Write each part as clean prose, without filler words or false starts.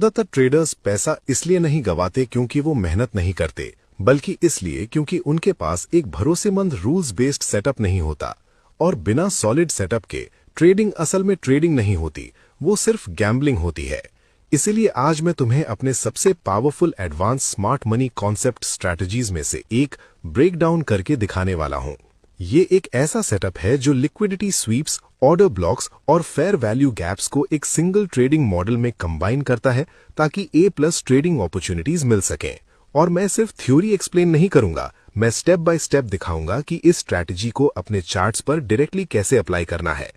ज्यादातर ट्रेडर्स पैसा इसलिए नहीं गवाते क्योंकि वो मेहनत नहीं करते, बल्कि इसलिए क्योंकि उनके पास एक भरोसेमंद रूल्स बेस्ड सेटअप नहीं होता। और बिना सॉलिड सेटअप के ट्रेडिंग असल में ट्रेडिंग नहीं होती, वो सिर्फ गैम्बलिंग होती है। इसीलिए आज मैं तुम्हें अपने सबसे powerful advance smart money concept strategies में से एक ब्रेक डाउन करके दिखाने वाला हूं। ये एक ऐसा सेटअप है जो लिक्विडिटी स्वीप्स, ऑर्डर ब्लॉक्स और फेयर वैल्यू गैप्स को एक सिंगल ट्रेडिंग मॉडल में कंबाइन करता है ताकि A+ ट्रेडिंग अपॉर्चुनिटीज मिल सकें। और मैं सिर्फ थ्योरी एक्सप्लेन नहीं करूंगा, मैं स्टेप बाय स्टेप दिखाऊंगा कि इस स्ट्रैटेजी को अपने चार्ट्स पर डायरेक्टली कैसे अप्लाई करना है।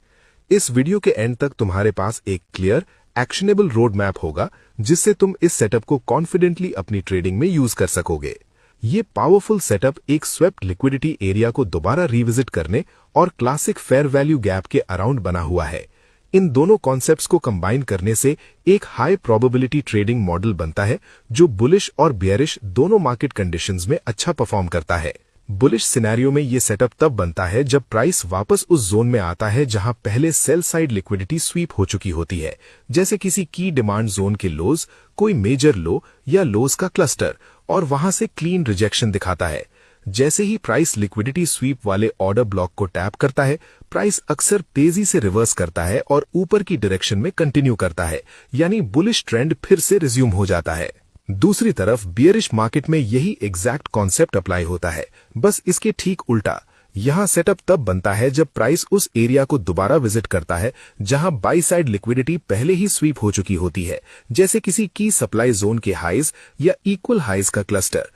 इस वीडियो के एंड तक तुम्हारे पास एक क्लियर एक्शनेबल रोड मैप होगा जिससे तुम इस सेटअप को कॉन्फिडेंटली अपनी ट्रेडिंग में यूज कर सकोगे। ये पावरफुल सेटअप एक स्वेप्ट लिक्विडिटी एरिया को दोबारा रिविजिट करने और क्लासिक फेयर वैल्यू गैप के अराउंड बना हुआ है। इन दोनों कॉन्सेप्ट्स को कंबाइन करने से एक हाई प्रोबेबिलिटी ट्रेडिंग मॉडल बनता है जो बुलिश और बेयरिश दोनों मार्केट कंडीशंस में अच्छा परफॉर्म करता है। बुलिश सिनेरियो में ये सेटअप तब बनता है जब प्राइस वापस उस जोन में आता है जहां पहले सेल साइड लिक्विडिटी स्वीप हो चुकी होती है, जैसे किसी की डिमांड जोन के लोज, कोई मेजर लो या लोज का क्लस्टर, और वहां से क्लीन रिजेक्शन दिखाता है। जैसे ही प्राइस लिक्विडिटी स्वीप वाले ऑर्डर ब्लॉक को टैप करता है, प्राइस अक्सर तेजी से रिवर्स करता है और ऊपर की डायरेक्शन में कंटिन्यू करता है, यानी बुलिश ट्रेंड फिर से रिज्यूम हो जाता है। दूसरी तरफ बियरिश मार्केट में यही एग्जैक्ट कॉन्सेप्ट अप्लाई होता है, बस इसके ठीक उल्टा। यहां सेटअप तब बनता है जब प्राइस उस एरिया को दोबारा विजिट करता है जहां बाई साइड लिक्विडिटी पहले ही स्वीप हो चुकी होती है, जैसे किसी की सप्लाई जोन के हाइज या इक्वल हाइज का क्लस्टर।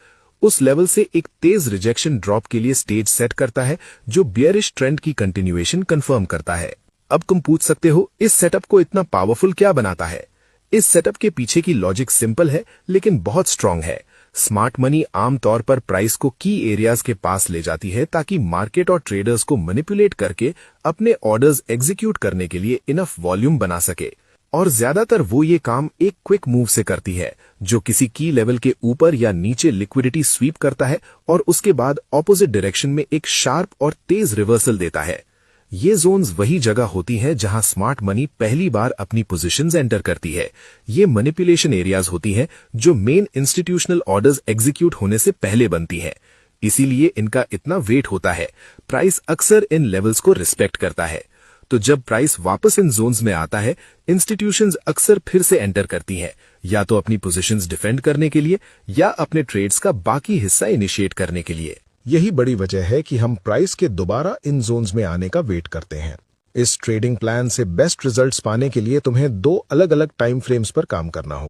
उस लेवल से एक तेज रिजेक्शन ड्रॉप के लिए स्टेज सेट करता है जो बियरिश ट्रेंड की कंटिन्यूएशन कंफर्म करता है। अब तुम पूछ सकते हो, इस सेटअप को इतना पावरफुल क्या बनाता है? इस सेटअप के पीछे की लॉजिक सिंपल है लेकिन बहुत स्ट्रांग है। स्मार्ट मनी आमतौर पर प्राइस को की एरियाज के पास ले जाती है ताकि मार्केट और ट्रेडर्स को मैनिपुलेट करके अपने ऑर्डर्स एग्जीक्यूट करने के लिए इनफ वॉल्यूम बना सके। और ज्यादातर वो ये काम एक क्विक मूव से करती है जो किसी की लेवल के ऊपर या नीचे लिक्विडिटी स्वीप करता है और उसके बाद ऑपोजिट डायरेक्शन में एक शार्प और तेज रिवर्सल देता है। ये जोन्स वही जगह होती हैं जहां स्मार्ट मनी पहली बार अपनी पोजीशंस एंटर करती है। ये मैनिपुलेशन एरियाज होती हैं जो मेन इंस्टीट्यूशनल ऑर्डर्स एग्जीक्यूट होने से पहले बनती हैं। इसीलिए इनका इतना वेट होता है। प्राइस अक्सर इन लेवल्स को रिस्पेक्ट करता है। तो जब प्राइस वापस इन जोन्स में आता है, इंस्टीट्यूशंस अक्सर फिर से एंटर करती हैं, या तो अपनी पोजीशंस डिफेंड करने के लिए या अपने ट्रेड्स का बाकी हिस्सा इनिशिएट करने के लिए। यही बड़ी वजह है कि हम प्राइस के दोबारा इन जोन्स में आने का वेट करते हैं। इस ट्रेडिंग प्लान से बेस्ट रिजल्ट्स पाने के लिए तुम्हें 2 अलग अलग टाइम फ्रेम्स पर काम करना होगा।